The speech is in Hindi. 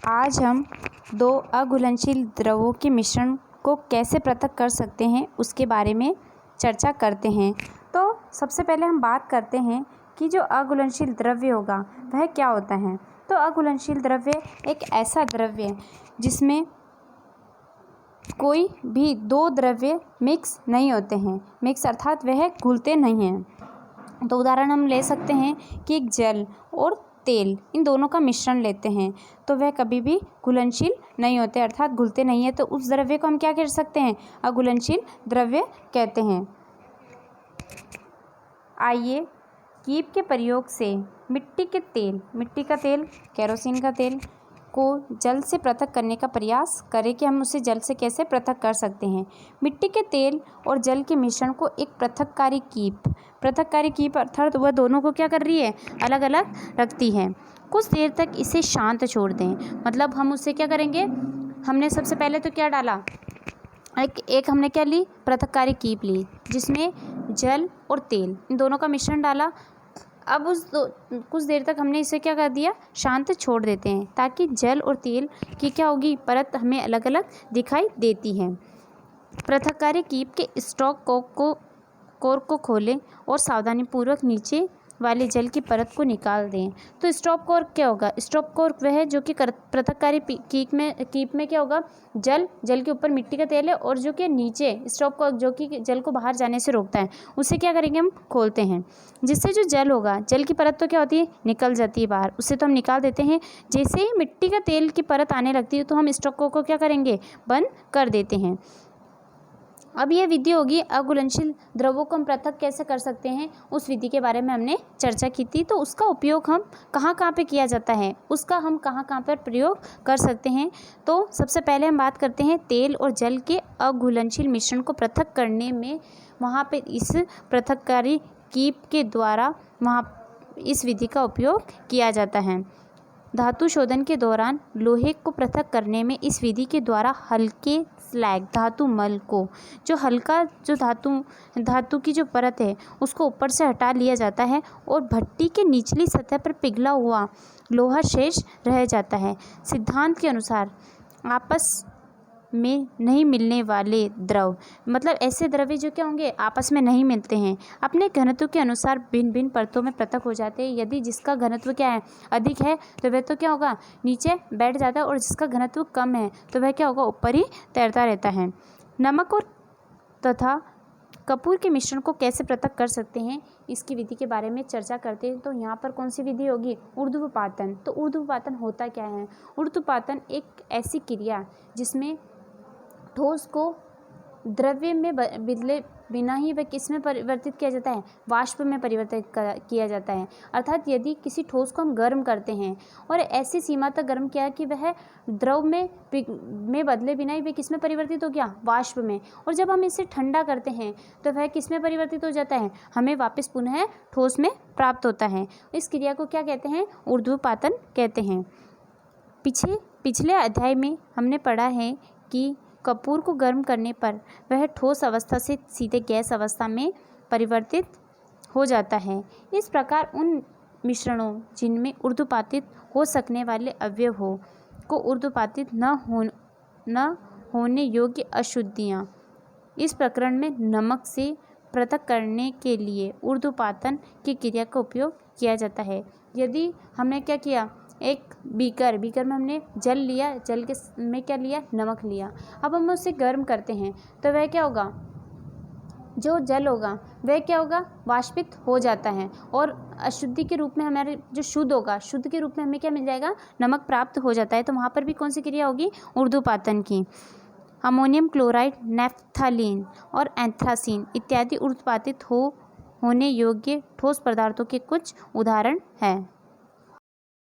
आज हम दो अघुलनशील द्रवों के मिश्रण को कैसे पृथक कर सकते हैं उसके बारे में चर्चा करते हैं। तो सबसे पहले हम बात करते हैं कि जो अघुलनशील द्रव्य होगा वह क्या होता है। तो अघुलनशील द्रव्य एक ऐसा द्रव्य है जिसमें कोई भी दो द्रव्य मिक्स नहीं होते हैं। मिक्स अर्थात वह घुलते नहीं हैं। तो उदाहरण हम ले सकते हैं कि एक जल और तेल, इन दोनों का मिश्रण लेते हैं तो वह कभी भी घुलनशील नहीं होते अर्थात घुलते नहीं है। तो उस द्रव्य को हम क्या कह सकते हैं, अघुलनशील द्रव्य कहते हैं। आइए कीप के प्रयोग से मिट्टी का तेल, केरोसिन का तेल को जल से पृथक करने का प्रयास करें कि हम उसे जल से कैसे पृथक कर सकते हैं। मिट्टी के तेल और जल के मिश्रण को एक पृथककारी कीप अर्थात वह दोनों को क्या कर रही है, अलग अलग रखती है। कुछ देर तक इसे शांत छोड़ दें, मतलब हम उससे क्या करेंगे, हमने सबसे पहले तो क्या डाला, एक हमने क्या ली, पृथककारी कीप ली जिसमें जल और तेल इन दोनों का मिश्रण डाला। अब कुछ देर तक हमने इसे क्या कर दिया, शांत छोड़ देते हैं ताकि जल और तेल की क्या होगी, परत हमें अलग अलग दिखाई देती है। पृथककारी कीप के स्टॉक कोर को खोलें और सावधानीपूर्वक नीचे वाले जल की परत को निकाल दें। तो स्टॉप कोर क्या होगा, स्टॉप कोर वह है जो कि पृथककारी कीप में क्या होगा, जल के ऊपर मिट्टी का तेल है और जो कि नीचे स्टॉप कोर जो कि जल को बाहर जाने से रोकता है, उसे क्या करेंगे, हम खोलते हैं जिससे जो जल होगा, जल की परत तो क्या होती है, निकल जाती है बाहर, उससे तो हम निकाल देते हैं। जैसे ही मिट्टी का तेल की परत आने लगती है तो हम स्टॉप कोर को क्या करेंगे, बंद कर देते हैं। अब यह विधि होगी अघुलनशील द्रवों को हम पृथक कैसे कर सकते हैं, उस विधि के बारे में हमने चर्चा की थी। तो उसका उपयोग हम कहाँ पे किया जाता है, उसका हम कहाँ पर प्रयोग कर सकते हैं। तो सबसे पहले हम बात करते हैं तेल और जल के अघुलनशील मिश्रण को पृथक करने में। वहाँ पे इस पृथककारी कीप के द्वारा इस विधि का उपयोग किया जाता है। धातु शोधन के दौरान लोहे को पृथक करने में इस विधि के द्वारा हल्के स्लैग धातु मल को, जो हल्का जो धातु की जो परत है उसको ऊपर से हटा लिया जाता है और भट्टी के निचली सतह पर पिघला हुआ लोहा शेष रह जाता है। सिद्धांत के अनुसार आपस में नहीं मिलने वाले द्रव, मतलब ऐसे द्रव्य जो क्या होंगे, आपस में नहीं मिलते हैं, अपने घनत्व के अनुसार भिन्न भिन्न परतों में पृथक हो जाते हैं। यदि जिसका घनत्व क्या है, अधिक है तो वह तो क्या होगा, नीचे बैठ जाता है और जिसका घनत्व कम है तो वह क्या होगा, ऊपर ही तैरता रहता है। नमक और तथा कपूर के मिश्रण को कैसे पृथक कर सकते हैं, इसकी विधि के बारे में चर्चा करते हैं। तो यहाँ पर कौन सी विधि होगी, ऊर्ध्वपातन। तो ऊर्ध्वपातन होता क्या है, ऊर्ध्वपातन एक ऐसी क्रिया जिसमें ठोस को द्रव्य में बदले बिना ही वह किस में परिवर्तित किया जाता है, वाष्प में परिवर्तित किया जाता है। अर्थात यदि किसी ठोस को हम गर्म करते हैं और ऐसी सीमा तक गर्म किया कि वह द्रव में बदले बिना ही वह किस में परिवर्तित हो गया, वाष्प में, और जब हम इसे ठंडा करते हैं तो वह किस में परिवर्तित हो जाता है, हमें वापस पुनः ठोस में प्राप्त होता है। इस क्रिया को क्या कहते हैं, ऊर्ध्वपातन कहते हैं। पिछले अध्याय में हमने पढ़ा है कि कपूर को गर्म करने पर वह ठोस अवस्था से सीधे गैस अवस्था में परिवर्तित हो जाता है। इस प्रकार उन मिश्रणों जिनमें ऊर्ध्वपातित हो सकने वाले अवयव हो को ऊर्ध्वपातित न होने योग्य अशुद्धियाँ, इस प्रकरण में नमक से पृथक करने के लिए ऊर्ध्वपातन की क्रिया का उपयोग किया जाता है। यदि हमने क्या किया, एक बीकर में हमने जल लिया, जल के में क्या लिया, नमक लिया। अब हम उसे गर्म करते हैं तो वह क्या होगा, जो जल होगा वह क्या होगा, वाष्पित हो जाता है और अशुद्धि के रूप में हमारे जो शुद्ध होगा, शुद्ध के रूप में हमें क्या मिल जाएगा, नमक प्राप्त हो जाता है। तो वहाँ पर भी कौन सी क्रिया होगी, ऊर्ध्वपातन की। अमोनियम क्लोराइड, नेफ्थलीन और एंथ्रासीन इत्यादि ऊर्ध्वपातित होने योग्य ठोस पदार्थों के कुछ उदाहरण हैं।